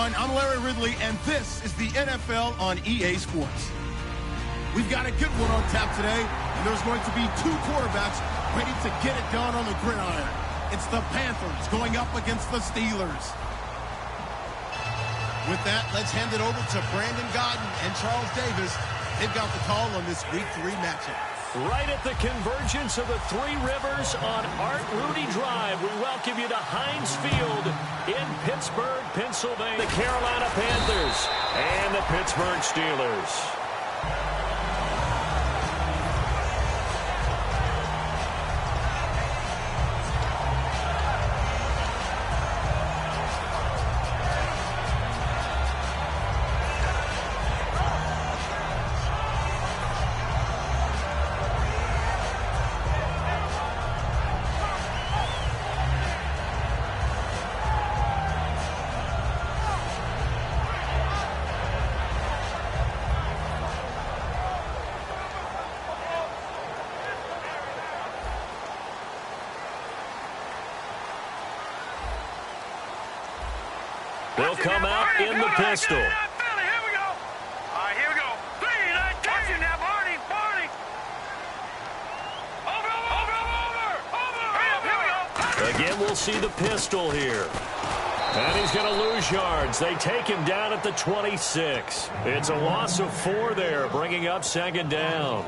everyone. I'm Larry Ridley, and this is the NFL on EA Sports. We've got a good one on tap today, and there's going to be two quarterbacks ready to get it done on the gridiron. It's the Panthers going up against the Steelers. With that, let's hand it over to Brandon Godden and Charles Davis. They've got the call on this Week 3 matchup. Right at the convergence of the Three Rivers on Art Rooney Drive, we welcome you to Heinz Field in Pittsburgh, Pennsylvania. The Carolina Panthers and the Pittsburgh Steelers. They'll come out in the pistol. Here we go. All right, here we go. 3, 9, 10. Watch it now, Barney. Over. Again, we'll see the pistol here. And he's going to lose yards. They take him down at the 26. It's a loss of 4 there, bringing up second down.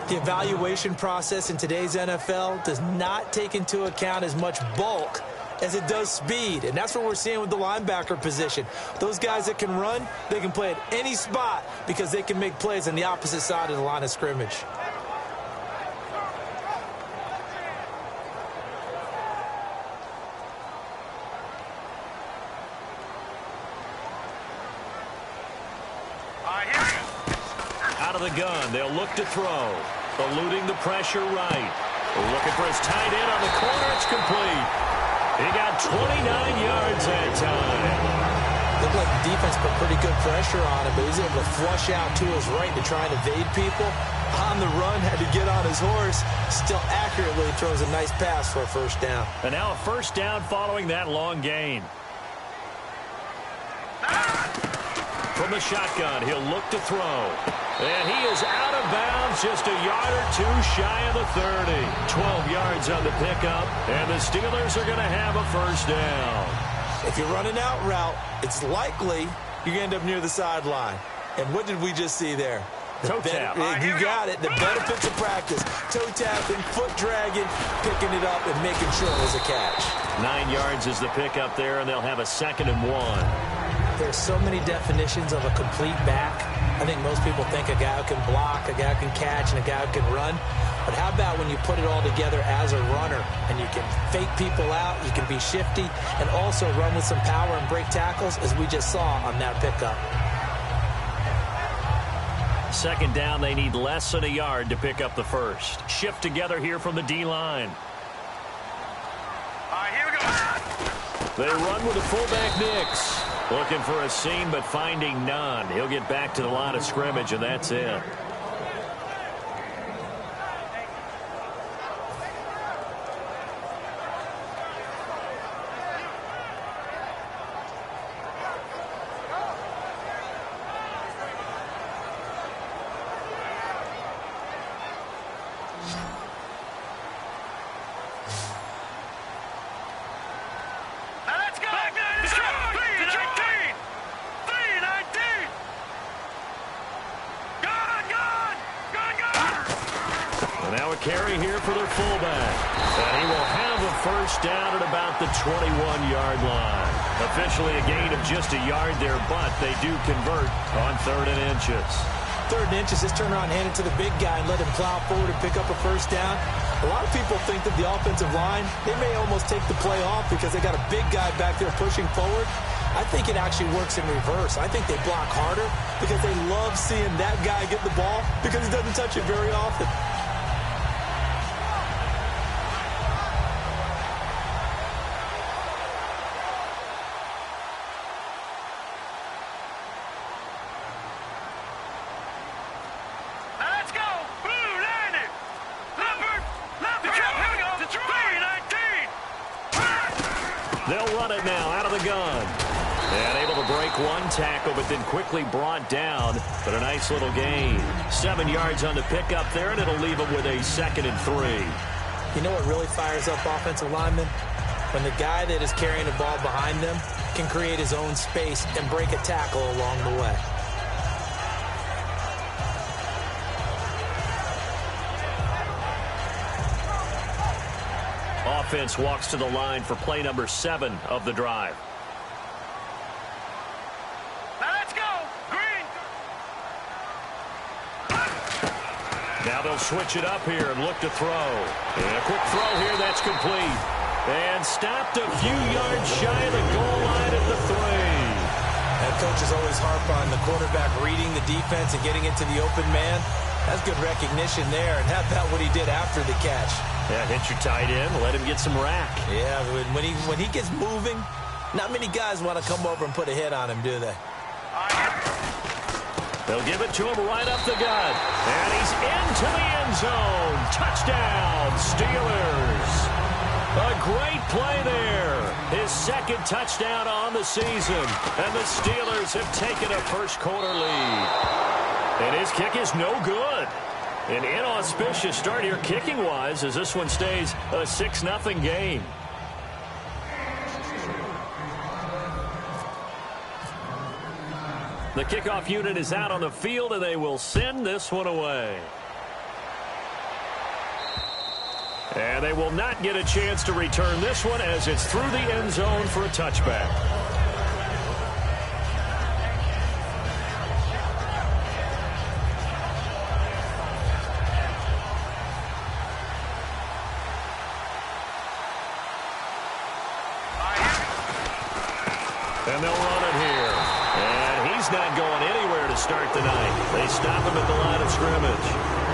The evaluation process in today's NFL does not take into account as much bulk as it does speed, and that's what we're seeing with the linebacker position. Those guys that can run, they can play at any spot because they can make plays on the opposite side of the line of scrimmage. Out of the gun, they'll look to throw. Eluding the pressure right. Looking for his tight end on the corner. It's complete. He got 29 yards that time. Looked like the defense put pretty good pressure on him, but he was able to flush out to his right to try and evade people. On the run, had to get on his horse. Still accurately throws a nice pass for a first down. And now a first down following that long gain. From the shotgun, he'll look to throw. And he is out of bounds, just a yard or 2 shy of the 30. 12 yards on the pickup, and the Steelers are going to have a first down. If you're running out route, it's likely you're going to end up near the sideline. And what did we just see there? Toe tap. You got it. The benefits of practice. Toe tapping, foot dragging, picking it up, and making sure it was a catch. 9 yards is the pickup there, and they'll have a 2nd and 1. There's so many definitions of a complete back. I think most people think a guy who can block, a guy who can catch, and a guy who can run. But how about when you put it all together as a runner, and you can fake people out, you can be shifty, and also run with some power and break tackles, as we just saw on that pickup. 2nd down, they need less than a yard to pick up the first. Shift together here from the D-line. All right, here we go. They run with the fullback Nix. Looking for a seam, but finding none. He'll get back to the line of scrimmage, and that's it. Carry here for their fullback. And he will have a first down at about the 21-yard line. Officially a gain of just a yard there, but they do convert on 3rd and inches. 3rd and inches, just turn around, hand it to the big guy, and let him plow forward and pick up a first down. A lot of people think that the offensive line, they may almost take the play off because they got a big guy back there pushing forward. I think it actually works in reverse. I think they block harder because they love seeing that guy get the ball because he doesn't touch it very often. They'll run it now out of the gun. And able to break one tackle, but then quickly brought down. But a nice little gain. 7 yards on the pickup there, and it'll leave him with a 2nd and 3. You know what really fires up offensive linemen? When the guy that is carrying the ball behind them can create his own space and break a tackle along the way. Offense walks to the line for play number 7 of the drive. Now let's go, Green. Now they'll switch it up here and look to throw. And a quick throw here, that's complete. And stopped a few yards shy of the goal line at the 3. And coaches always harp on the quarterback reading the defense and getting it to the open man. That's good recognition there. And how about what he did after the catch? Yeah, hit your tight end, let him get some rack. Yeah, when he gets moving, not many guys want to come over and put a hit on him, do they? They'll give it to him right up the gut. And he's into the end zone. Touchdown, Steelers. A great play there. His 2nd touchdown on the season. And the Steelers have taken a first-quarter lead. And his kick is no good. An inauspicious start here kicking-wise as this one stays a 6-0 game. The kickoff unit is out on the field, and they will send this one away. And they will not get a chance to return this one as it's through the end zone for a touchback. And they'll run it here. And he's not going anywhere to start the night. They stop him at the line of scrimmage.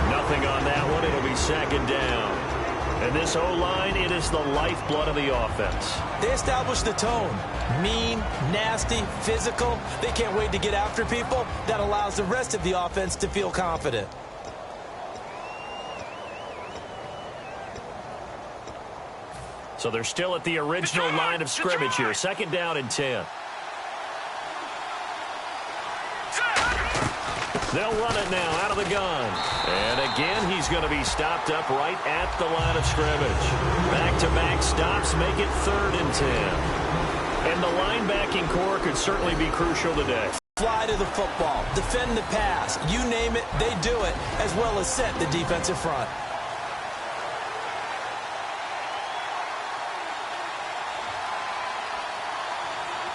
Nothing on that one. It'll be 2nd down. And this O-line, it is the lifeblood of the offense. They establish the tone. Mean, nasty, physical. They can't wait to get after people. That allows the rest of the offense to feel confident. So they're still at the original line of scrimmage here. 2nd down and 10. They'll run it now out of the gun. And again, he's going to be stopped up right at the line of scrimmage. Back-to-back stops make it 3rd and 10. And the linebacking core could certainly be crucial today. Fly to the football, defend the pass. You name it, they do it, as well as set the defensive front.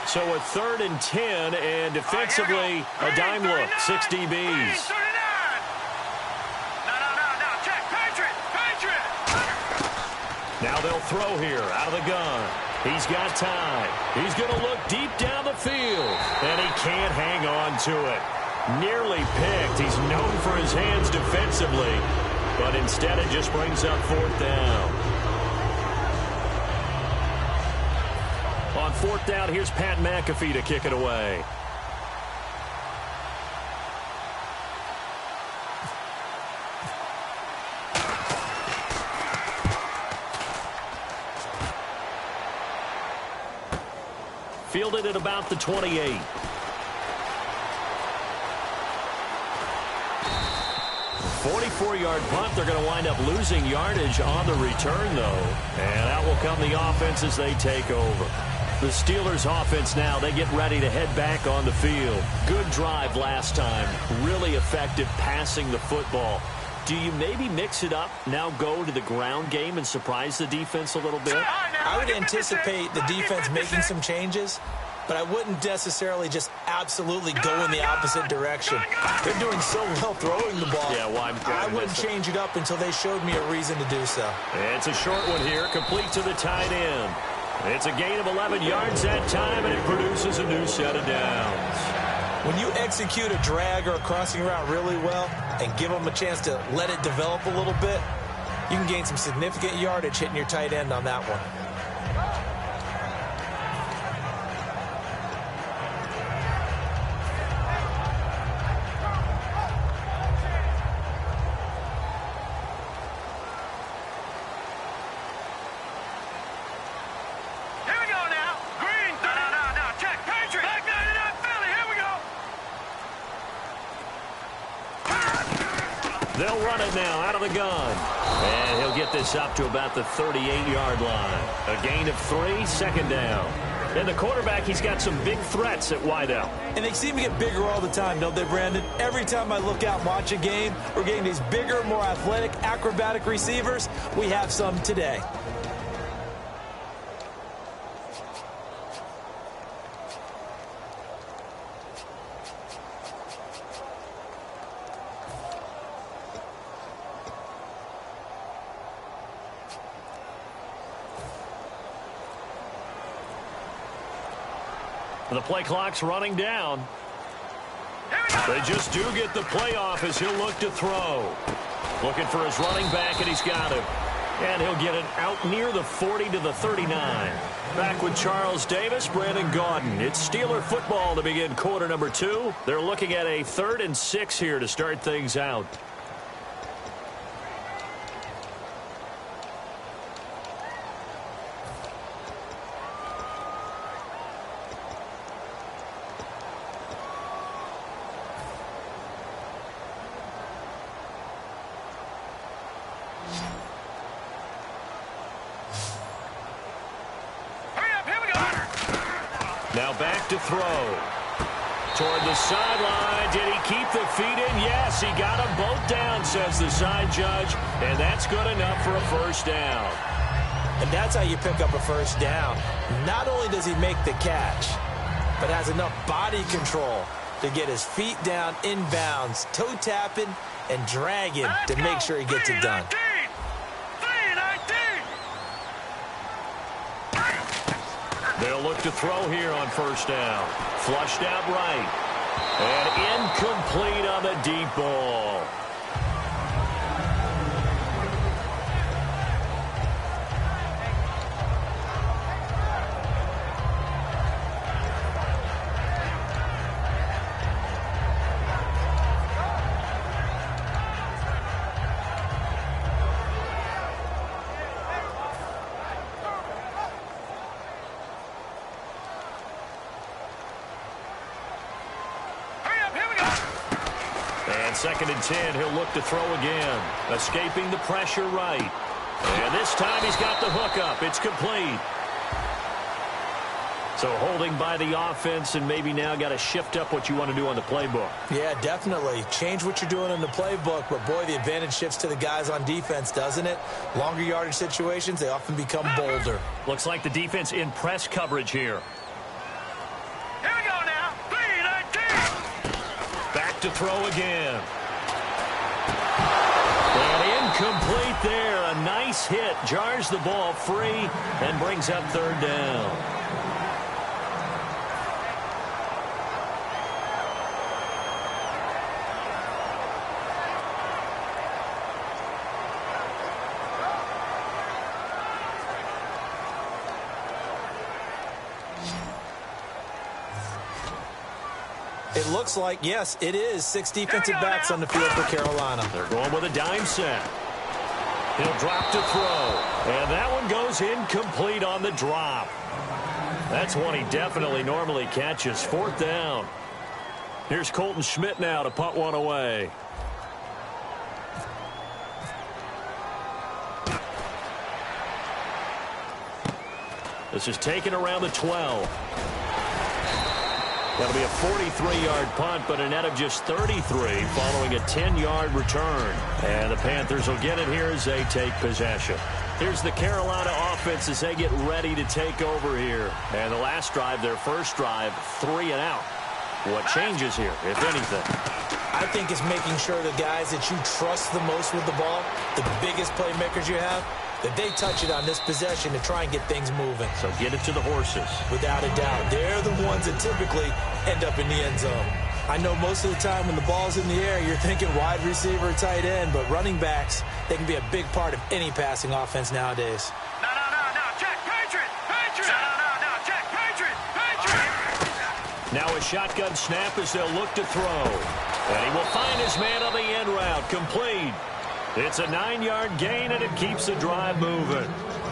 So a 3rd and 10, and defensively, a dime look, 6 DBs. Now they'll throw here, out of the gun. He's got time. He's going to look deep down the field, and he can't hang on to it. Nearly picked. He's known for his hands defensively, but instead it just brings up 4th down. On 4th down, here's Pat McAfee to kick it away. Fielded at about the 28. A 44-yard punt. They're going to wind up losing yardage on the return, though. And out will come the offense as they take over. The Steelers offense now, they get ready to head back on the field. Good drive last time. Really effective passing the football. Do you maybe mix it up, now go to the ground game and surprise the defense a little bit? I would anticipate the defense making some changes, but I wouldn't necessarily just absolutely go in the opposite direction. They're doing so well throwing the ball. Yeah, well, I wouldn't change it up until they showed me a reason to do so. It's a short one here, complete to the tight end. It's a gain of 11 yards that time, and it produces a new set of downs. When you execute a drag or a crossing route really well and give them a chance to let it develop a little bit, you can gain some significant yardage hitting your tight end on that one. Here we go now. Green. No. Check. Patriot. They'll run it now out of the gun. And he'll get this up to about the 38-yard line. A gain of 3, second down. And the quarterback, he's got some big threats at wideout. And they seem to get bigger all the time, don't they, Brandon? Every time I look out and watch a game, we're getting these bigger, more athletic, acrobatic receivers. We have some today. The play clock's running down. They just do get the play off as he'll look to throw. Looking for his running back, and he's got him. And he'll get it out near the 40 to the 39. Back with Charles Davis, Brandon Gaudin. It's Steeler football to begin quarter number 2. They're looking at a 3rd and 6 here to start things out. Now back to throw. Toward the sideline. Did he keep the feet in? Yes, he got them both down, says the side judge. And that's good enough for a first down. And that's how you pick up a first down. Not only does he make the catch, but has enough body control to get his feet down inbounds, toe tapping and dragging to make sure he gets it done. They'll look to throw here on first down. Flushed out right. And incomplete on the deep ball. Second and 10, he'll look to throw again. Escaping the pressure right. And this time he's got the hook up. It's complete. So holding by the offense, and maybe now got to shift up what you want to do on the playbook. Yeah, definitely. Change what you're doing in the playbook, but boy, the advantage shifts to the guys on defense, doesn't it? Longer yardage situations, they often become bolder. Looks like the defense in press coverage here. Here we go now. 3-19. Back to throw again. And incomplete there. A nice hit. Jars the ball free and brings up third down. It looks like, yes, it is 6 defensive backs on the field for Carolina. They're going with a dime set. He'll drop to throw. And that one goes incomplete on the drop. That's one he definitely normally catches. Fourth down. Here's Colton Schmidt now to punt one away. This is taken around the 12. That'll be a 43-yard punt, but a net of just 33 following a 10-yard return. And the Panthers will get it here as they take possession. Here's the Carolina offense as they get ready to take over here. And the last drive, their first drive, 3 and out. What changes here, if anything? I think it's making sure the guys that you trust the most with the ball, the biggest playmakers you have, that they touch it on this possession to try and get things moving. So get it to the horses. Without a doubt. They're the ones that typically end up in the end zone. I know most of the time when the ball's in the air, you're thinking wide receiver, tight end, but running backs, they can be a big part of any passing offense nowadays. No, check, Patriot! No, check, Patriot! Now a shotgun snap as they'll look to throw. And he will find his man on the end route, complete. It's a 9-yard gain, and it keeps the drive moving.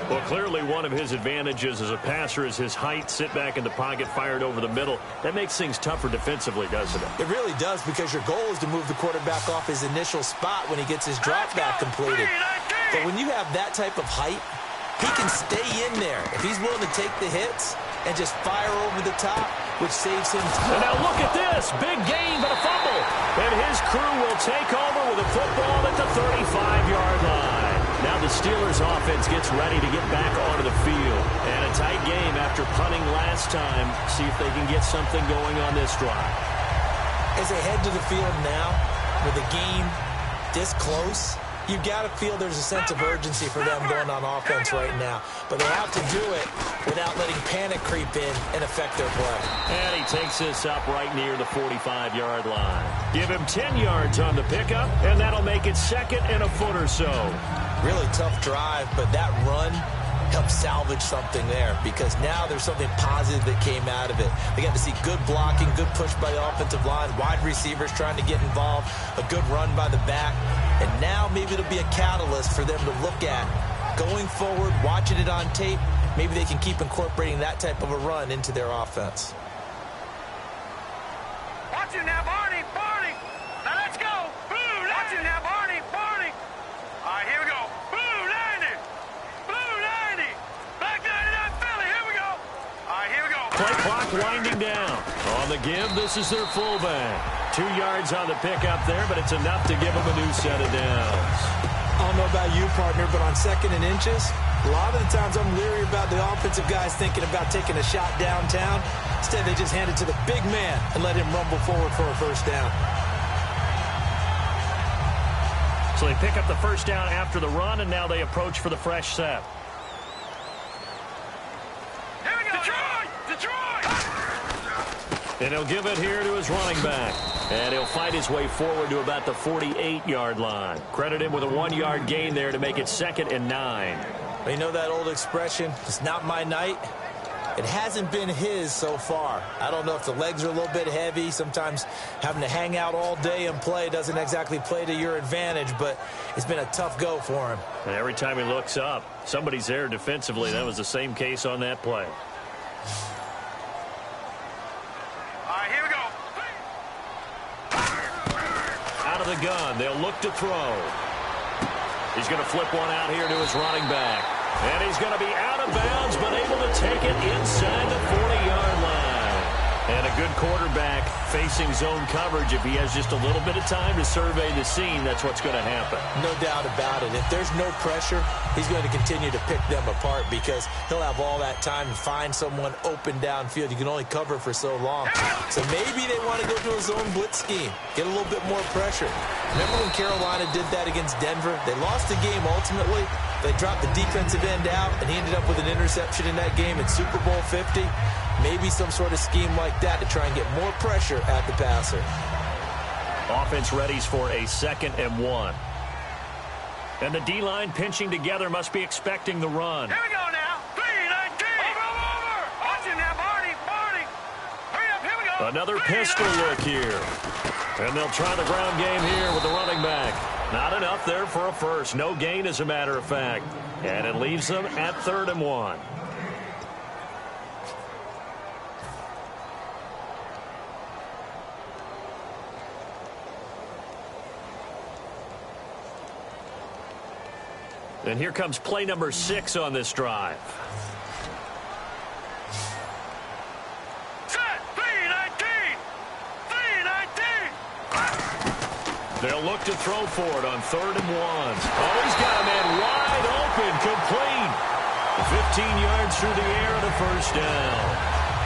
Well, clearly one of his advantages as a passer is his height. Sit back in the pocket, fired over the middle. That makes things tougher defensively, doesn't it? It really does, because your goal is to move the quarterback off his initial spot when he gets his drop back completed. But when you have that type of height, he can stay in there if he's willing to take the hits and just fire over the top, which saves him time. And now look at this. Big gain, but a fumble. And his crew will take over with a football at the 35-yard line. Now the Steelers offense gets ready to get back onto the field. And a tight game after punting last time. See if they can get something going on this drive. As they head to the field now, with a game this close, you've got to feel there's a sense of urgency for them going on offense right now. But they have to do it without letting panic creep in and affect their play. And he takes this up right near the 45-yard line. Give him 10 yards on the pickup, and that'll make it second and a foot or so. Really tough drive, but that run helped salvage something there, because now there's something positive that came out of it. They got to see good blocking, good push by the offensive line, wide receivers trying to get involved, a good run by the back. And now maybe it'll be a catalyst for them to look at going forward, watching it on tape. Maybe they can keep incorporating that type of a run into their offense. Watch it now, Barney. Barney. Now let's go. Blue, watch it now, Barney. Barney. All right, here we go. Blue 90. Blue 90. Black 99 Philly. Here we go. All right, here we go. Play clock winding down. On the give, this is their fullback. 2 yards on the pickup there, but it's enough to give them a new set of downs. I don't know about you, partner, but on 2nd and inches, a lot of the times I'm leery about the offensive guys thinking about taking a shot downtown. Instead, they just hand it to the big man and let him rumble forward for a first down. So they pick up the first down after the run, and now they approach for the fresh set. Here we go. Detroit! Detroit! And he'll give it here to his running back. And he'll fight his way forward to about the 48-yard line. Credit him with a 1-yard gain there to make it 2nd and 9. Well, you know that old expression, it's not my night? It hasn't been his so far. I don't know if the legs are a little bit heavy. Sometimes having to hang out all day and play doesn't exactly play to your advantage, but it's been a tough go for him. And every time he looks up, somebody's there defensively. That was the same case on that play. All right, here we go. Out of the gun, they'll look to throw. He's going to flip one out here to his running back. And he's going to be out of bounds, but able to take it inside the 40-yard line. And a good quarterback facing zone coverage. If he has just a little bit of time to survey the scene, that's what's going to happen. No doubt about it. If there's no pressure, he's going to continue to pick them apart, because he'll have all that time to find someone open downfield. You can only cover for so long. So maybe they want to go to a zone blitz scheme, get a little bit more pressure. Remember when Carolina did that against Denver? They lost the game ultimately. They dropped the defensive end out, and he ended up with an interception in that game in Super Bowl 50. Maybe some sort of scheme like that to try and get more pressure at the passer. Offense readies for a 2nd and 1. And the D-line pinching together must be expecting the run. Here we go now. 3-19. Over. Watch it now, Barney. Barney. Hurry up. Here we go. Another pistol look here. And they'll try the ground game here with the running back. Not enough there for a first. No gain, as a matter of fact. And it leaves them at 3rd and 1. And here comes play number 6 on this drive. Set. 3-19. 3-19. They'll look to throw for it on 3rd and 1. Oh, he's got a man wide open, complete. 15 yards through the air and a first down.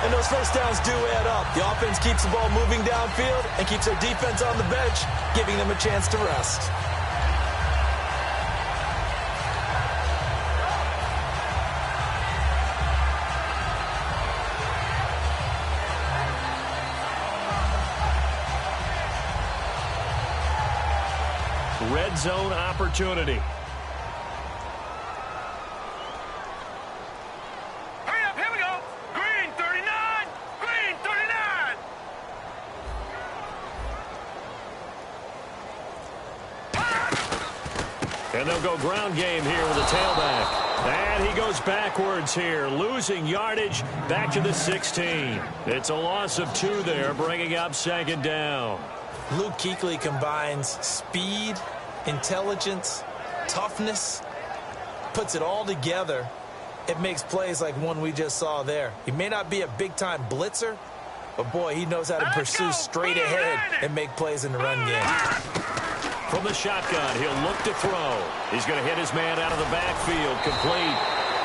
And those first downs do add up. The offense keeps the ball moving downfield and keeps their defense on the bench, giving them a chance to rest. Red zone opportunity. Hurry up. Here we go. Green 39. Green 39. And they'll go ground game here with a tailback. And he goes backwards here, losing yardage back to the 16. It's a loss of 2 there, bringing up second down. Luke Kuechly combines speed, intelligence, toughness, puts it all together. It makes plays like one we just saw there. He may not be a big-time blitzer, but, boy, he knows how to pursue straight ahead and make plays in the run game. From the shotgun, he'll look to throw. He's going to hit his man out of the backfield, complete.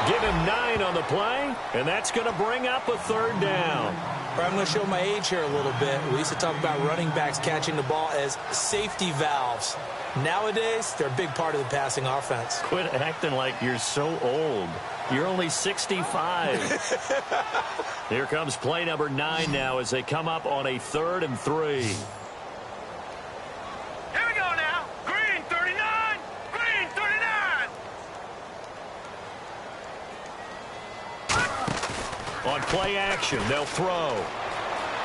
Give him 9 on the play, and that's going to bring up a third down. I'm going to show my age here a little bit. We used to talk about running backs catching the ball as safety valves. Nowadays, they're a big part of the passing offense. Quit acting like you're so old. You're only 65. Here comes play number 9 now as they come up on a 3rd and 3. Here we go now. Green 39. Green 39. On play action, they'll throw.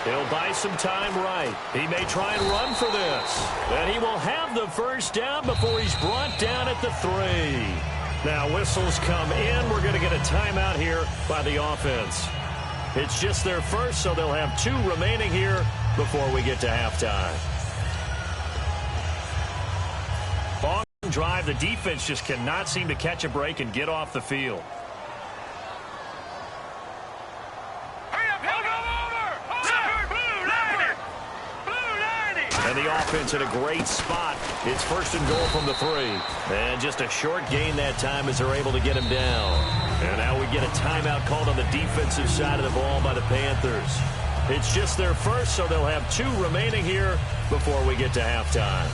He'll buy some time right. He may try and run for this. And he will have the first down before he's brought down at the 3. Now whistles come in. We're going to get a timeout here by the offense. It's just their first, so they'll have 2 remaining here before we get to halftime. Long drive. The defense just cannot seem to catch a break and get off the field. And the offense in a great spot. It's 1st and goal from the 3. And just a short gain that time as they're able to get him down. And now we get a timeout called on the defensive side of the ball by the Panthers. It's just their first, so they'll have 2 remaining here before we get to halftime.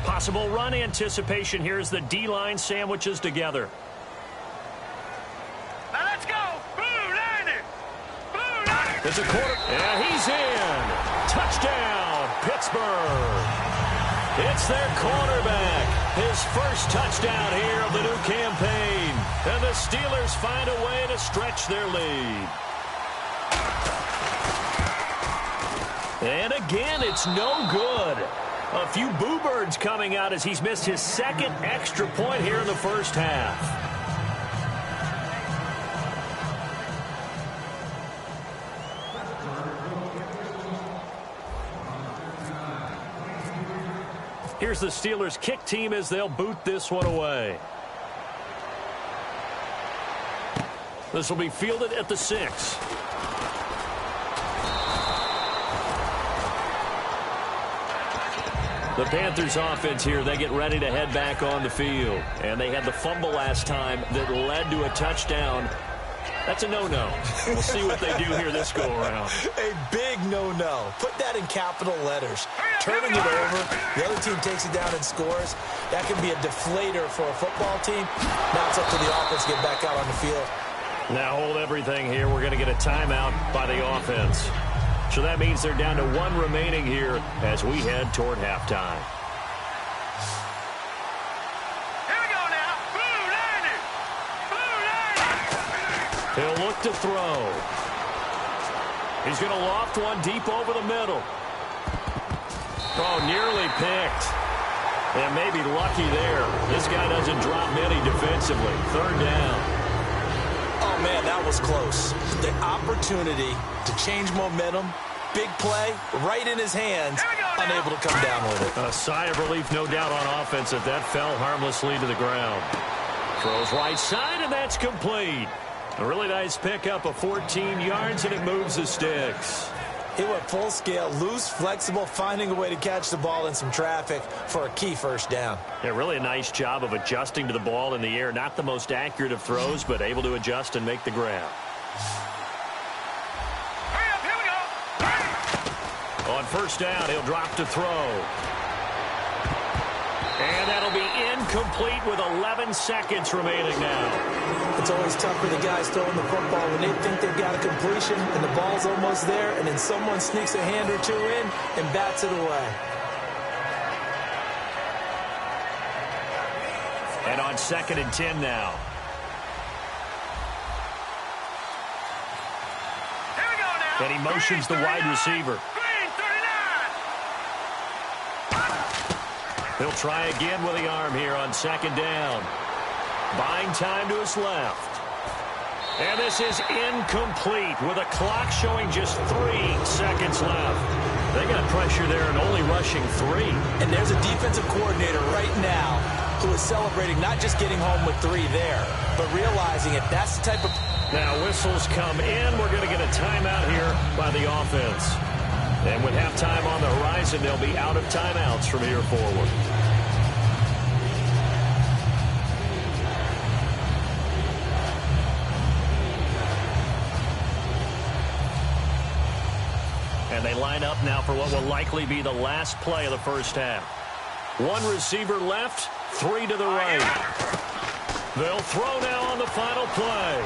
Possible run anticipation. Here's the D-line sandwiches together. Now let's go. It's a quarter, and he's in. Touchdown, Pittsburgh. It's their quarterback. His first touchdown here of the new campaign. And the Steelers find a way to stretch their lead. And again, it's no good. A few boo birds coming out as he's missed his 2nd extra point here in the first half. Here's the Steelers kick team as they'll boot this one away. This will be fielded at the 6. The Panthers offense here, they get ready to head back on the field. And they had the fumble last time that led to a touchdown. That's a no-no. We'll see what they do here this go-around. A big no-no. Put that in capital letters. Turning it over, the other team takes it down and scores. That can be a deflator for a football team. Now it's up to the offense to get back out on the field. Now hold everything here. We're going to get a timeout by the offense. So that means they're down to 1 remaining here as we head toward halftime. He'll look to throw. He's going to loft one deep over the middle. Oh, nearly picked. And maybe lucky there. This guy doesn't drop many defensively. 3rd down. Oh, man, that was close. The opportunity to change momentum, big play, right in his hands, unable to come down with it. A sigh of relief, no doubt, on offense if that fell harmlessly to the ground. Throws right side, and that's complete. A really nice pickup of 14 yards, and it moves the sticks. He went full scale, loose, flexible, finding a way to catch the ball in some traffic for a key 1st down. Yeah, really a nice job of adjusting to the ball in the air. Not the most accurate of throws, but able to adjust and make the grab. Hurry up, here we go. On 1st down, he'll drop to throw. And that'll be incomplete with 11 seconds remaining now. It's always tough for the guys throwing the football when they think they've got a completion and the ball's almost there, and then someone sneaks a hand or 2 in and bats it away. And on 2nd and 10 now. Here we go now. And he motions the wide receiver. Green 39. He'll try again with the arm here on second down. Buying time to his left. And this is incomplete with a clock showing just 3 seconds left. They got pressure there and only rushing 3. And there's a defensive coordinator right now who is celebrating not just getting home with 3 there, but realizing it. That's the type of... Now whistles come in. We're going to get a timeout here by the offense. And with halftime on the horizon, they'll be out of timeouts from here forward. And they line up now for what will likely be the last play of the first half. 1 receiver left, 3 to the right. They'll throw now on the final play.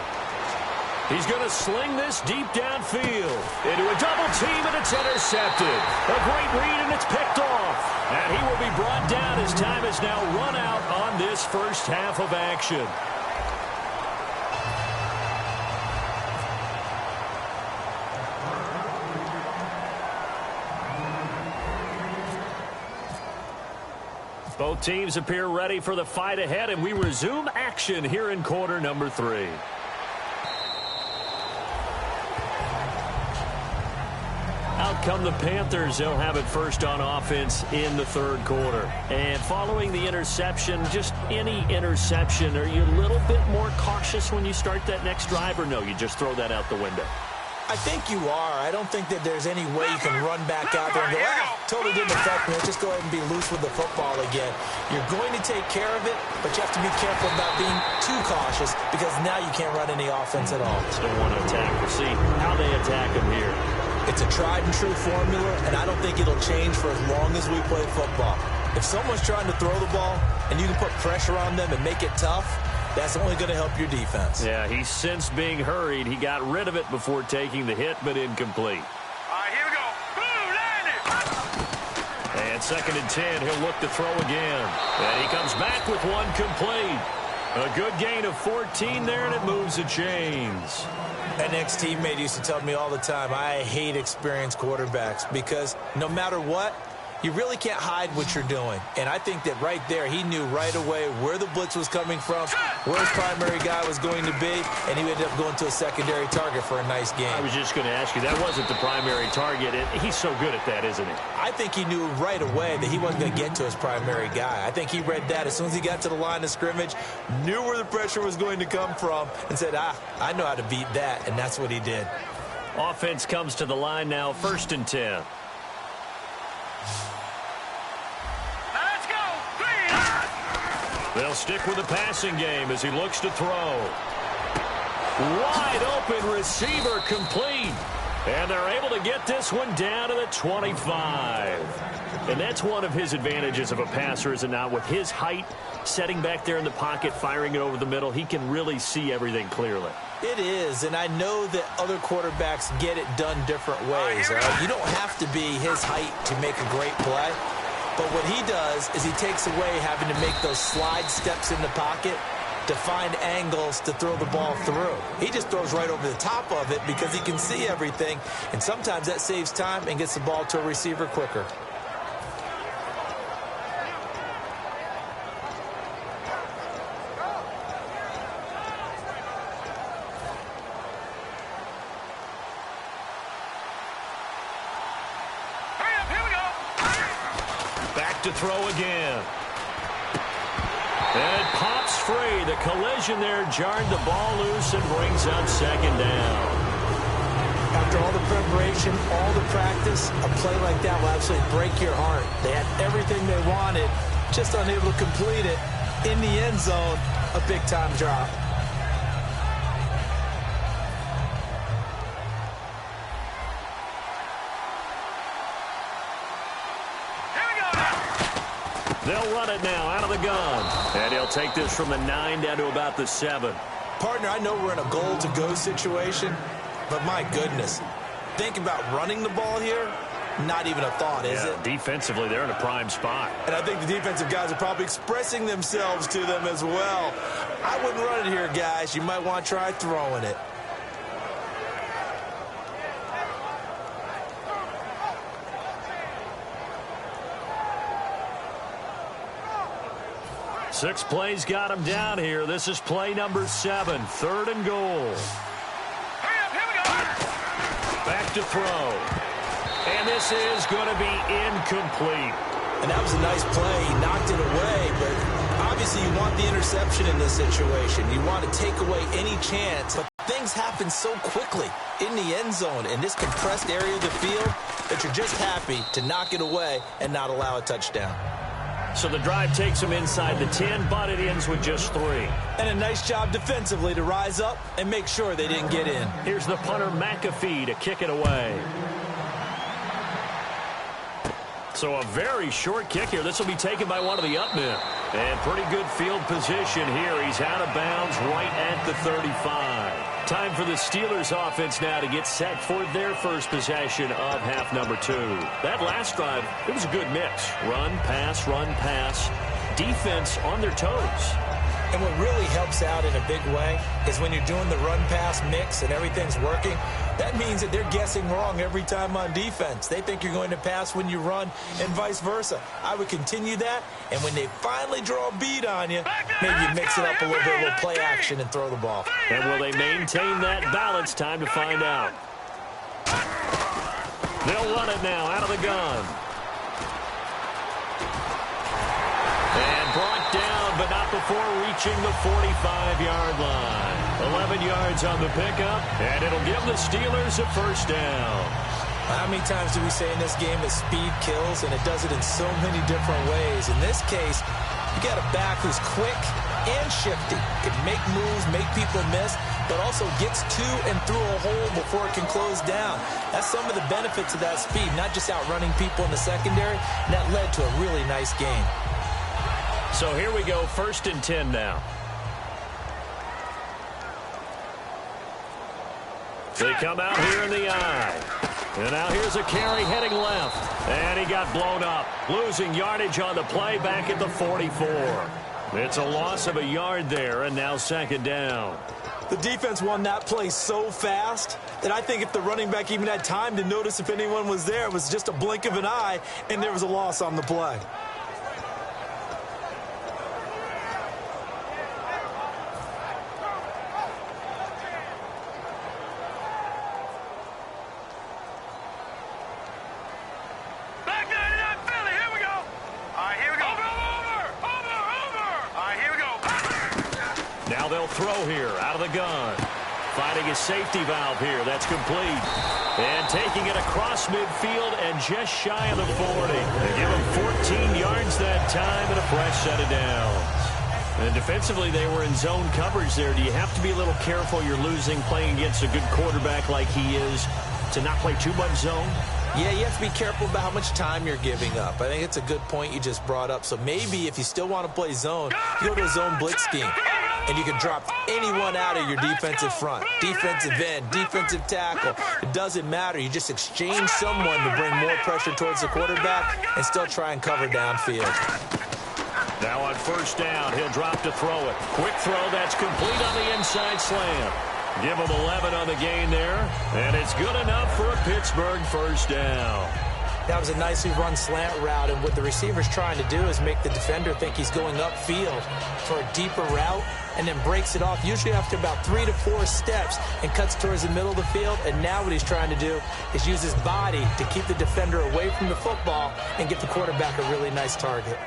He's going to sling this deep downfield into a double team, and it's intercepted. A great read, and it's picked off. And he will be brought down as time is now run out on this first half of action. Both teams appear ready for the fight ahead, and we resume action here in quarter number 3. Out come the Panthers. They'll have it first on offense in the third quarter. And following the interception, just any interception, are you a little bit more cautious when you start that next drive, or no, you just throw that out the window? I think you are. I don't think that there's any way you can run back out there and go, totally didn't affect me. Let's just go ahead and be loose with the football again. You're going to take care of it, but you have to be careful about being too cautious because now you can't run any offense at all. Still want to attack. We'll see how they attack him here. It's a tried-and-true formula, and I don't think it'll change for as long as we play football. If someone's trying to throw the ball and you can put pressure on them and make it tough, that's only going to help your defense. Yeah, he's since being hurried. He got rid of it before taking the hit, but incomplete. All right, here we go. Boom, landed. And 2nd and 10, he'll look to throw again. And he comes back with 1 complete. A good gain of 14 there, and it moves the chains. An ex-teammate used to tell me all the time, I hate experienced quarterbacks because no matter what, you really can't hide what you're doing. And I think that right there, he knew right away where the blitz was coming from, where his primary guy was going to be, and he ended up going to a secondary target for a nice game. I was just going to ask you, that wasn't the primary target. He's so good at that, isn't he? I think he knew right away that he wasn't going to get to his primary guy. I think he read that as soon as he got to the line of scrimmage, knew where the pressure was going to come from, and said, I know how to beat that, and that's what he did. Offense comes to the line now, 1st and 10. They'll stick with the passing game as he looks to throw. Wide open receiver complete. And they're able to get this one down to the 25. And that's one of his advantages of a passer, is it not? With his height, setting back there in the pocket, firing it over the middle, he can really see everything clearly. It is, and I know that other quarterbacks get it done different ways. Right? You don't have to be his height to make a great play. But what he does is he takes away having to make those slide steps in the pocket to find angles to throw the ball through. He just throws right over the top of it because he can see everything, and sometimes that saves time and gets the ball to a receiver quicker. To throw again. And it pops free. The collision there jarred the ball loose and brings up 2nd down. After all the preparation, all the practice, a play like that will absolutely break your heart. They had everything they wanted, just unable to complete it. In the end zone, a big-time drop. They'll run it now out of the gun. And he'll take this from the 9 down to about the 7. Partner, I know we're in a goal-to-go situation, but my goodness, think about running the ball here. Not even a thought, is it? Defensively, they're in a prime spot. And I think the defensive guys are probably expressing themselves to them as well. I wouldn't run it here, guys. You might want to try throwing it. 6 plays got him down here. This is play number 7, 3rd and goal. Hurry up, here we go. Back to throw. And this is going to be incomplete. And that was a nice play. He knocked it away, but obviously you want the interception in this situation. You want to take away any chance. But things happen so quickly in the end zone in this compressed area of the field that you're just happy to knock it away and not allow a touchdown. So the drive takes him inside the 10, but it ends with just 3. And a nice job defensively to rise up and make sure they didn't get in. Here's the punter, McAfee, to kick it away. So a very short kick here. This will be taken by one of the up men. And pretty good field position here. He's out of bounds right at the 35. Time for the Steelers offense now to get set for their first possession of half number 2. That last drive, it was a good mix. Run, pass, defense on their toes. And what really helps out in a big way is when you're doing the run-pass mix and everything's working, that means that they're guessing wrong every time on defense. They think you're going to pass when you run and vice versa. I would continue that, and when they finally draw a beat on you, maybe you mix it up a little bit, a little play action, and throw the ball. And will they maintain that balance? Time to find out. They'll run it now out of the gun. And brought down, but not before reaching the 45-yard line. 11 yards on the pickup, and it'll give the Steelers a first down. How many times do we say in this game that speed kills, and it does it in so many different ways? In this case, you got a back who's quick and shifty, can make moves, make people miss, but also gets to and through a hole before it can close down. That's some of the benefits of that speed, not just outrunning people in the secondary, and that led to a really nice game. So here we go, 1st and 10 now. They come out here in the eye. And now here's a carry heading left. And he got blown up. Losing yardage on the play back at the 44. It's a loss of a yard there, and now 2nd down. The defense won that play so fast that I think if the running back even had time to notice if anyone was there, it was just a blink of an eye, and there was a loss on the play. Throw here out of the gun. Finding his safety valve here. That's complete. And taking it across midfield and just shy of the 40. They give him 14 yards that time and a fresh set of downs. And defensively, they were in zone coverage there. Do you have to be a little careful? You're losing playing against a good quarterback like he is to not play too much zone? Yeah, you have to be careful about how much time you're giving up. I think it's a good point you just brought up. So maybe if you still want to play zone, you go to a zone blitz scheme. And you can drop anyone out of your defensive front. Defensive end, defensive tackle. It doesn't matter. You just exchange someone to bring more pressure towards the quarterback and still try and cover downfield. Now on 1st down, he'll drop to throw it. Quick throw, that's complete on the inside slant. Give him 11 on the gain there. And it's good enough for a Pittsburgh 1st down. That was a nicely run slant route, and what the receiver's trying to do is make the defender think he's going upfield for a deeper route and then breaks it off, usually after about 3 to 4 steps, and cuts towards the middle of the field. And now what he's trying to do is use his body to keep the defender away from the football and get the quarterback a really nice target.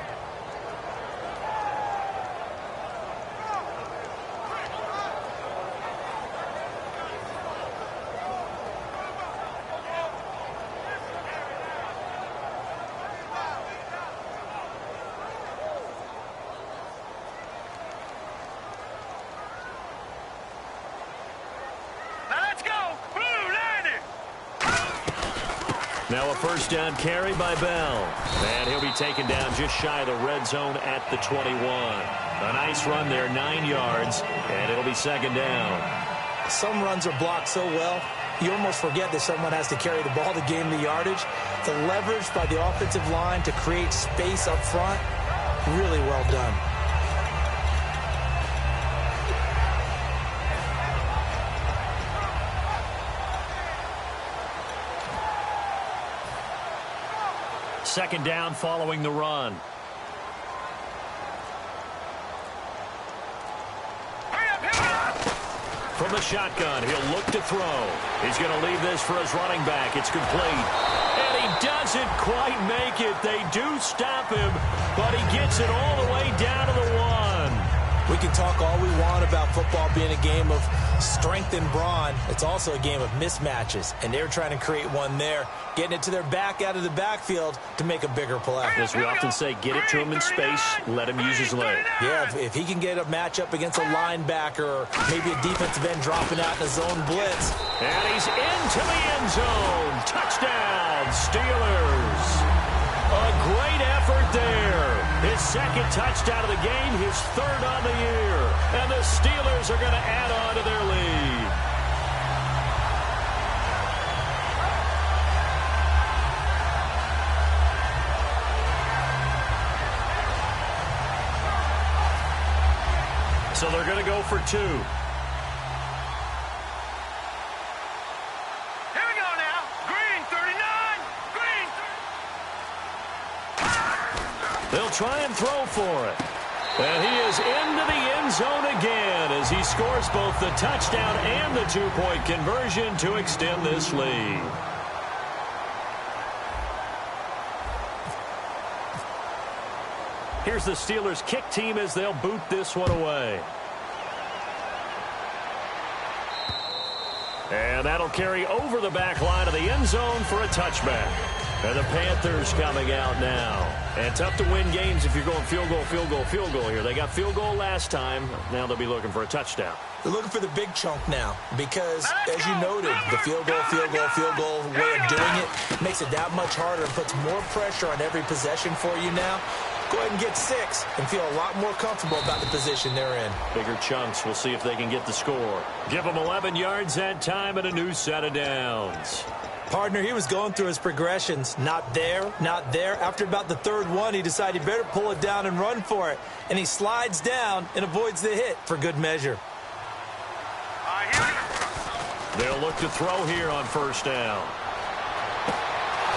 Now a 1st down carry by Bell. And he'll be taken down just shy of the red zone at the 21. A nice run there, 9 yards, and it'll be 2nd down. Some runs are blocked so well, you almost forget that someone has to carry the ball to gain the yardage. The leverage by the offensive line to create space up front, really well done. Second down following the run. From the shotgun, he'll look to throw. He's going to leave this for his running back. It's complete. And he doesn't quite make it. They do stop him, but he gets it all the way down to the 1. We can talk all we want about football being a game of strength and brawn. It's also a game of mismatches, and they're trying to create one there, getting it to their back out of the backfield to make a bigger play. As we often say, get it to him in space, let him use his leg. Yeah, if he can get a matchup against a linebacker or maybe a defensive end dropping out in a zone blitz. And he's into the end zone. Touchdown, Steelers. A great effort there. His second touchdown of the game, his third on the year. And the Steelers are going to add on to their lead. So they're going to go for 2. Here we go now. Green 39. Green 30. They'll try and throw for it. And he is into the end zone again as he scores both the touchdown and the 2-point conversion to extend this lead. Here's the Steelers' kick team as they'll boot this one away. And that'll carry over the back line of the end zone for a touchback. And the Panthers coming out now. And tough to win games if you're going field goal, field goal, field goal here. They got field goal last time. Now they'll be looking for a touchdown. They're looking for the big chunk now because, as you noted, the field goal way of doing it makes it that much harder and puts more pressure on every possession for you now. Go ahead and get 6 and feel a lot more comfortable about the position they're in. Bigger chunks. We'll see if they can get the score. Give them 11 yards that time and a new set of downs. Partner, he was going through his progressions. Not there, not there. After about the third one, he decided he better pull it down and run for it. And he slides down and avoids the hit for good measure. They'll look to throw here on first down.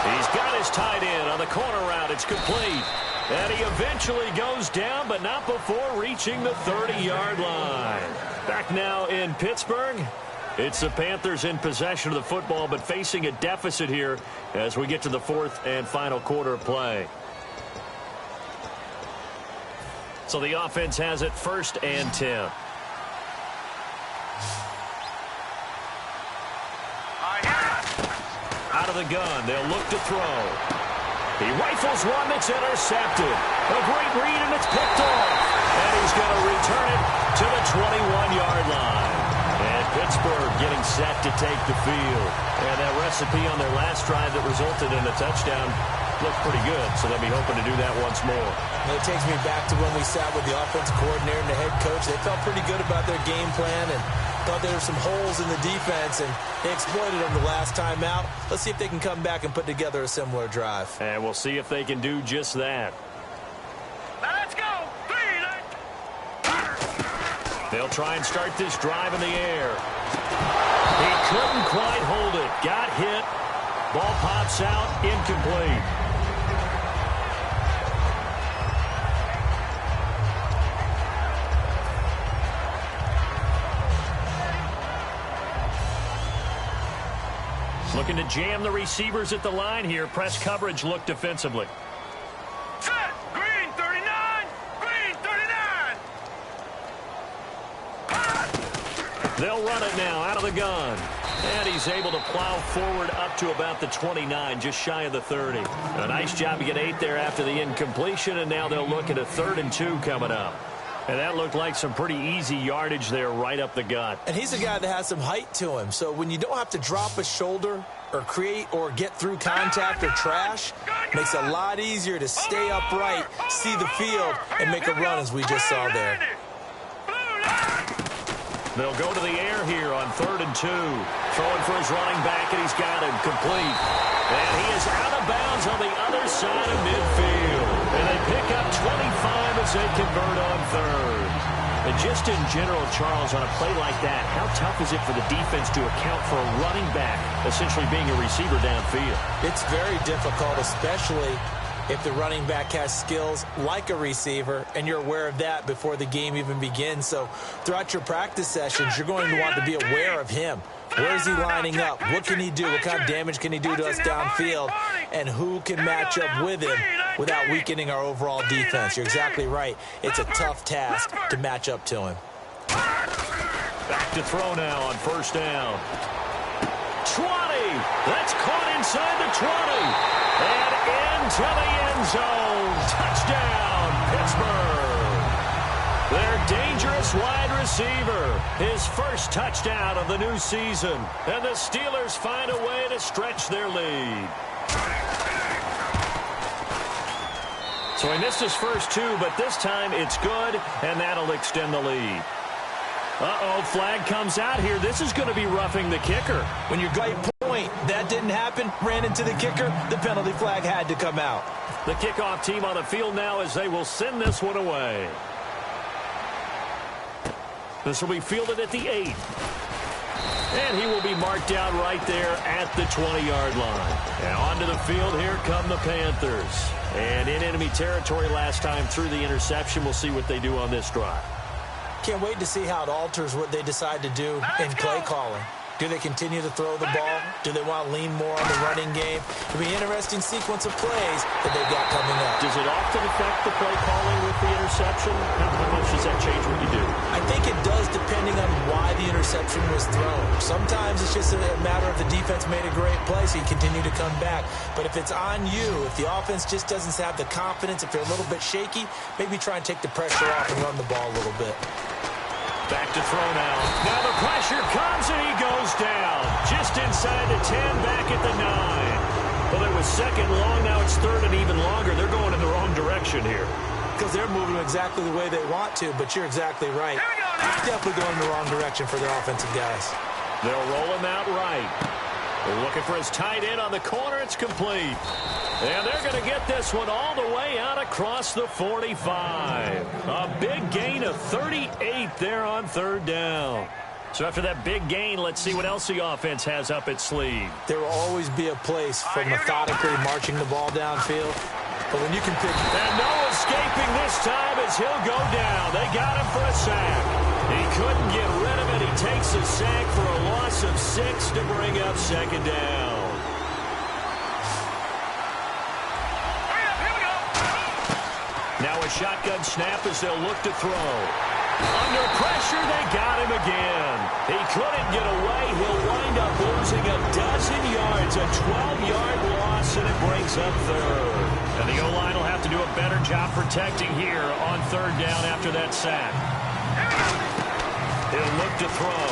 He's got his tight end on the corner route. It's complete. And he eventually goes down, but not before reaching the 30-yard line. Back now in Pittsburgh. It's the Panthers in possession of the football, but facing a deficit here as we get to the 4th and final quarter of play. So the offense has it 1st and 10. Out of the gun, they'll look to throw. He rifles one that's intercepted. A great read, and it's picked off. And he's going to return it to the 21-yard line. And Pittsburgh getting set to take the field. And that recipe on their last drive that resulted in a touchdown looked pretty good, so they'll be hoping to do that once more. And it takes me back to when we sat with the offensive coordinator and the head coach. They felt pretty good about their game plan and thought there were some holes in the defense, and they exploited them the last time out. Let's see if they can come back and put together a similar drive. And we'll see if they can do just that. Let's go. They'll try and start this drive in the air. He couldn't quite hold it. Got hit. Ball pops out. Incomplete. Looking to jam the receivers at the line here. Press coverage look defensively. Set. Green 39. Green 39. They'll run it now out of the gun. And he's able to plow forward up to about the 29, just shy of the 30. A nice job to get 8 there after the incompletion, and now they'll look at a 3rd and 2 coming up. And that looked like some pretty easy yardage there right up the gut. And he's a guy that has some height to him. So when you don't have to drop a shoulder or create or get through contact or trash, makes it a lot easier to stay upright, see the field, and make a run as we just saw there. They'll go to the air here on 3rd and 2. Throwing for his running back, and he's got him complete. And he is out of bounds on the other side of midfield. And they pick up 25 as they convert on 3rd. And just in general, Charles, on a play like that, how tough is it for the defense to account for a running back essentially being a receiver downfield? It's very difficult, especially if the running back has skills like a receiver, and you're aware of that before the game even begins. So throughout your practice sessions, you're going to want to be aware of him. Where is he lining up? What can he do? What kind of damage can he do to us downfield? And who can match up with him without weakening our overall defense? You're exactly right. It's a tough task to match up to him. Back to throw now on first down. 20. That's caught inside the 20. And into the end zone. Touchdown, Pittsburgh. Their dangerous wide receiver. His first touchdown of the new season. And the Steelers find a way to stretch their lead. So he missed his first two, but this time it's good, and that'll extend the lead. Uh-oh, flag comes out here. This is going to be roughing the kicker. When you're great point, that didn't happen, ran into the kicker, the penalty flag had to come out. The kickoff team on the field now as they will send this one away. This will be fielded at the 8. And he will be marked down right there at the 20-yard line. And onto the field, here come the Panthers. And in enemy territory last time through the interception. We'll see what they do on this drive. Can't wait to see how it alters what they decide to do in play calling. Do they continue to throw the ball? Do they want to lean more on the running game? It'll be an interesting sequence of plays that they've got coming up. Does it often affect the play calling with the interception? How much does that change what you do? I think it does depending on why the interception was thrown. Sometimes it's just a matter of the defense made a great play, so you continue to come back. But if it's on you, if the offense just doesn't have the confidence, if they're a little bit shaky, maybe try and take the pressure off and run the ball a little bit. Back to throw now. Now the pressure comes and he goes down. Just inside the 10, back at the 9. Well, it was second long. Now it's third and even longer. They're going in the wrong direction here. Because they're moving exactly the way they want to, but you're exactly right. Definitely going in the wrong direction for their offensive guys. They'll roll him out right. They're looking for his tight end on the corner. It's complete. And they're going to get this one all the way out across the 45. A big gain of 38 there on third down. So after that big gain, let's see what else the offense has up its sleeve. There will always be a place for methodically marching the ball downfield. But when you can pick... And no escaping this time as he'll go down. They got him for a sack. He couldn't get rid of it. He takes a sack for a loss of 6 to bring up second down. Now a shotgun snap as they'll look to throw. Under pressure, they got him again. He couldn't get away. He'll wind up losing a dozen yards, a 12-yard loss, and it brings up third. And the O-line will have to do a better job protecting here on third down after that sack. He'll look to throw.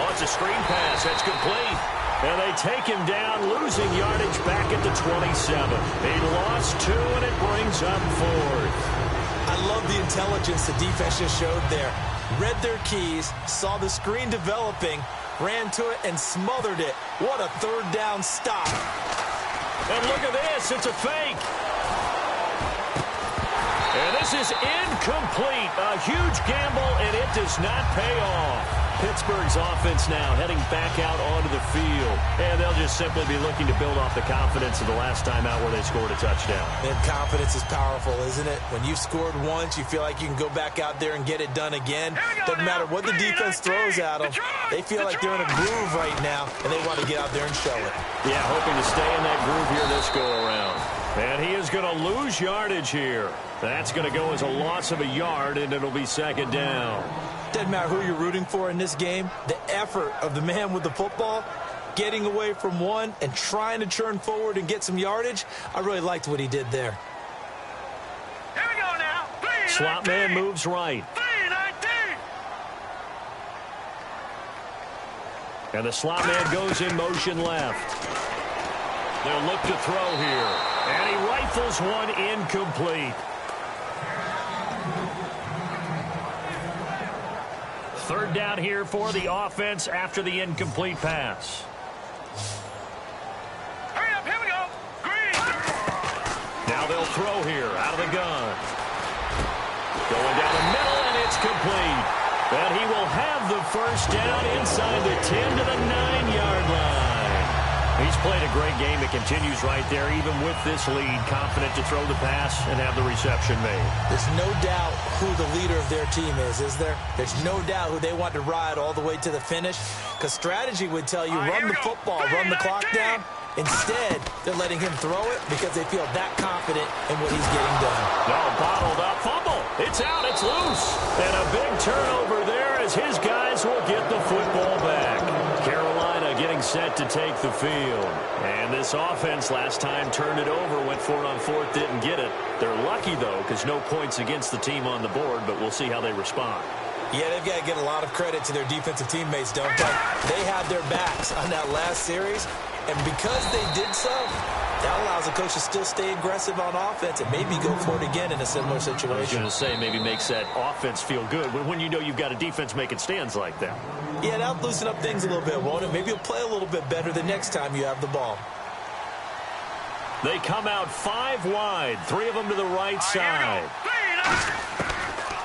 Oh, it's a screen pass. That's complete. And they take him down, losing yardage back at the 27. He lost 2, and it brings up fourth. I love the intelligence the defense just showed there. Read their keys, saw the screen developing, ran to it, and smothered it. What a third down stop. And look at this. It's a fake. And this is incomplete. A huge gamble, and it does not pay off. Pittsburgh's offense now heading back out onto the field. And they'll just simply be looking to build off the confidence of the last time out where they scored a touchdown. And confidence is powerful, isn't it? When you've scored once, you feel like you can go back out there and get it done again. Doesn't matter what the defense throws at them. They feel like they're in a groove right now, and they want to get out there and show it. Yeah, hoping to stay in that groove here this go-around. And he is going to lose yardage here. That's going to go as a loss of a yard, and it'll be second down. Doesn't matter who you're rooting for in this game. The effort of the man with the football, getting away from one and trying to turn forward and get some yardage, I really liked what he did there. Here we go now. Slot man moves right. 3-19. And the slot man goes in motion left. They'll look to throw here. And he rifles one incomplete. Third down here for the offense after the incomplete pass. Hurry up, here we go. Green. Now they'll throw here out of the gun. Going down the middle, and it's complete. And he will have the first down inside the 10 to the 9-yard line. He's played a great game. It continues right there, even with this lead, confident to throw the pass and have the reception made. There's no doubt who the leader of their team is there? There's no doubt who they want to ride all the way to the finish, because strategy would tell you run the football, run the clock down. Instead, they're letting him throw it because they feel that confident in what he's getting done. No, bottled up, fumble. It's out, it's loose. And a big turnover there as his guys will get the football back. Carolina getting set to take the field. And this offense last time turned it over, went for it on fourth, didn't get it. They're lucky, though, because no points against the team on the board, but we'll see how they respond. Yeah, they've got to give a lot of credit to their defensive teammates, don't they? They had their backs on that last series, and because they did so, that allows the coach to still stay aggressive on offense and maybe go for it again in a similar situation. I was going to say, maybe makes that offense feel good when you know you've got a defense making stands like that. Yeah, that'll loosen up things a little bit, won't it? Maybe you'll play a little bit better the next time you have the ball. They come out 5 wide, 3 of them to the right side.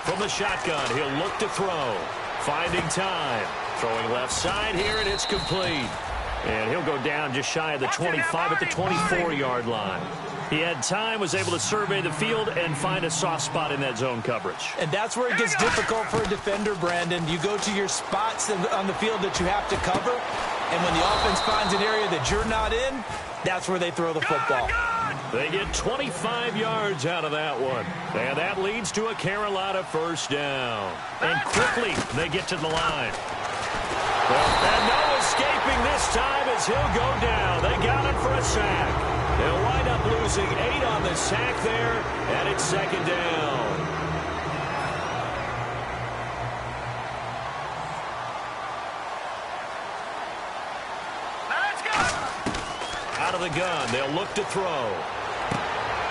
From the shotgun, he'll look to throw. Finding time. Throwing left side here, and it's complete. And he'll go down just shy of the 25 at the 24-yard line. He had time, was able to survey the field and find a soft spot in that zone coverage. And that's where it gets difficult for a defender, Brandon. You go to your spots on the field that you have to cover, and when the offense finds an area that you're not in, that's where they throw the football. They get 25 yards out of that one. And that leads to a Carolina first down. And quickly, they get to the line. And no escaping this time as he'll go down. They got him for a sack. They'll wind up losing 8 on the sack there, and it's second down. Let's go. Out of the gun, they'll look to throw.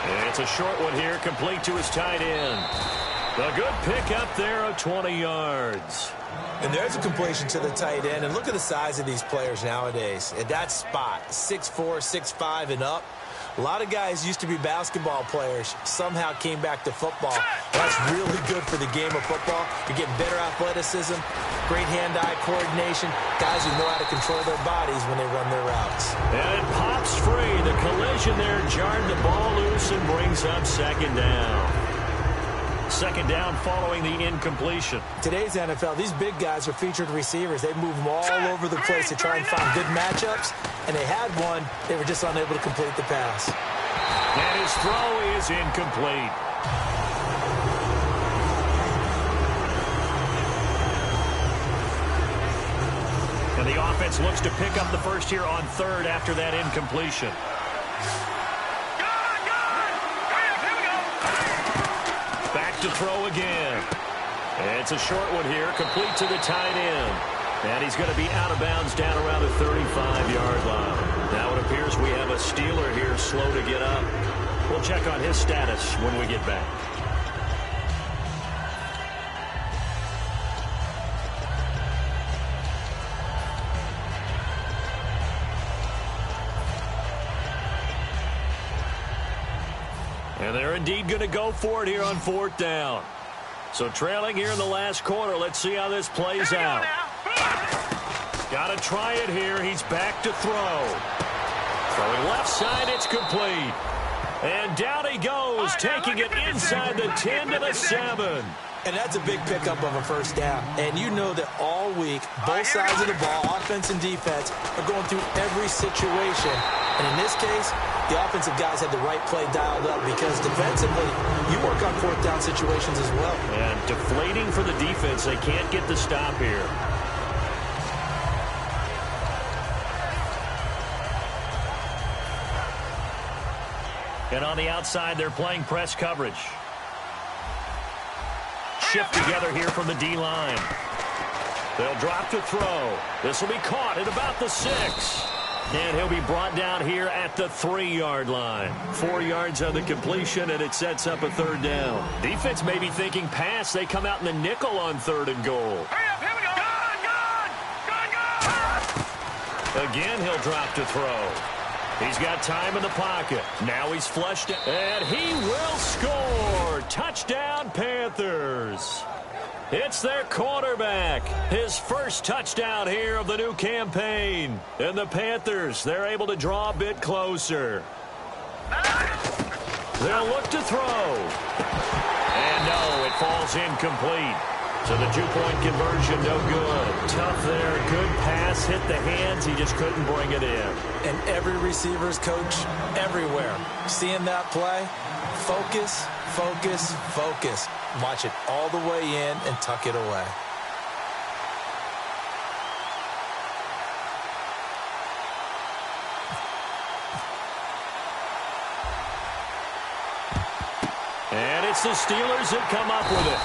And it's a short one here, complete to his tight end. A good pick up there of 20 yards. And there's a completion to the tight end. And look at the size of these players nowadays. At that spot, 6'4", 6'5", and up. A lot of guys used to be basketball players, somehow came back to football. That's really good for the game of football. You're getting better athleticism, great hand-eye coordination, guys who know how to control their bodies when they run their routes. And it pops free. The collision there jarred the ball loose and brings up second down. Second down following the incompletion. Today's NFL, these big guys are featured receivers. They move them all over the place to try and find good matchups. And they had one. They were just unable to complete the pass. And his throw is incomplete. And the offense looks to pick up the first here on third after that incompletion. To throw again. And it's a short one here, complete to the tight end. And he's going to be out of bounds down around the 35-yard line. Now it appears we have a Steeler here slow to get up. We'll check on his status when we get back. And they're indeed going to go for it here on fourth down. So trailing here in the last quarter. Let's see how this plays out. Got to try it here. He's back to throw. Throwing left side, it's complete. And down he goes, taking it inside the 10 to the 7. And that's a big pickup of a first down. And you know that all week, both sides of the ball, offense and defense, are going through every situation. And in this case, the offensive guys had the right play dialed up because defensively, you work on fourth down situations as well. And deflating for the defense. They can't get the stop here. And on the outside, they're playing press coverage. Shift together here from the D-line. They'll drop to throw. This will be caught at about the 6. And he'll be brought down here at the 3-yard line. 4 yards on the completion, and it sets up a third down. Defense may be thinking pass. They come out in the nickel on 3rd and goal. Hurry up, here we go. Gun. Again, he'll drop to throw. He's got time in the pocket. Now he's flushed, and he will score. Touchdown, Panthers. It's their quarterback. His first touchdown here of the new campaign. And the Panthers, they're able to draw a bit closer. They'll look to throw. And no, it falls incomplete. So the two-point conversion, no good. Tough there. Good pass. Hit the hands. He just couldn't bring it in. And every receiver's coach everywhere. Seeing that play, focus, focus, focus. Watch it all the way in and tuck it away. And it's the Steelers that come up with it.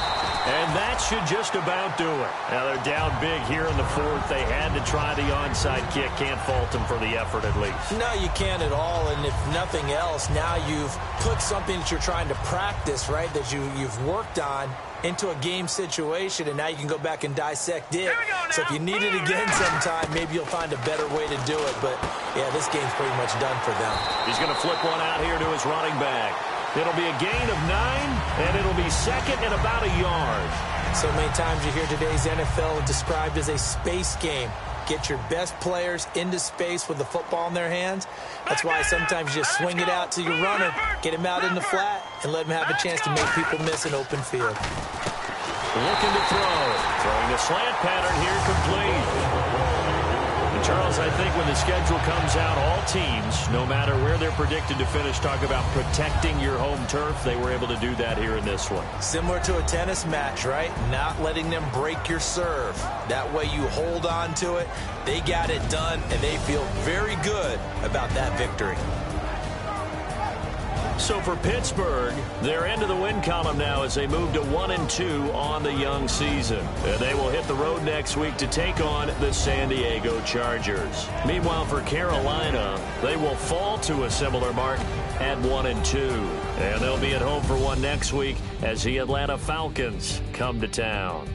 And that should just about do it. Now they're down big here in the fourth. They had to try the onside kick. Can't fault them for the effort at least. No, you can't at all. And if nothing else, now you've put something that you're trying to practice, right, that you've worked on into a game situation, and now you can go back and dissect it. So if you need it again sometime, maybe you'll find a better way to do it. But, yeah, this game's pretty much done for them. He's going to flip one out here to his running back. It'll be a gain of 9, and it'll be second and about a yard. So many times you hear today's NFL described as a space game. Get your best players into space with the football in their hands. That's why sometimes you just swing it out to your runner, get him out in the flat, and let him have a chance to make people miss an open field. Looking to throw. Throwing the slant pattern here complete. And Charles, I think when the schedule comes out, all teams, no matter where they're predicted to finish, talk about protecting your home turf. They were able to do that here in this one. Similar to a tennis match, right? Not letting them break your serve. That way you hold on to it. They got it done, and they feel very good about that victory. So for Pittsburgh, they're into the win column now as they move to 1-2 on the young season. And they will hit the road next week to take on the San Diego Chargers. Meanwhile, for Carolina, they will fall to a similar mark at 1-2. And they'll be at home for one next week as the Atlanta Falcons come to town.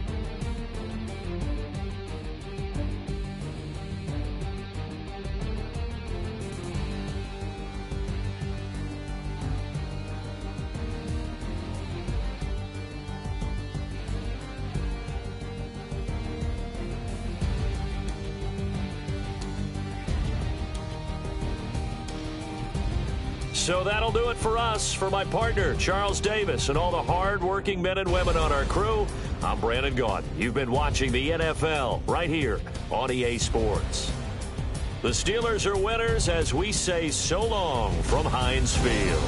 So that'll do it for us. For my partner, Charles Davis, and all the hard-working men and women on our crew, I'm Brandon Gaudin. You've been watching the NFL right here on EA Sports. The Steelers are winners as we say so long from Heinz Field.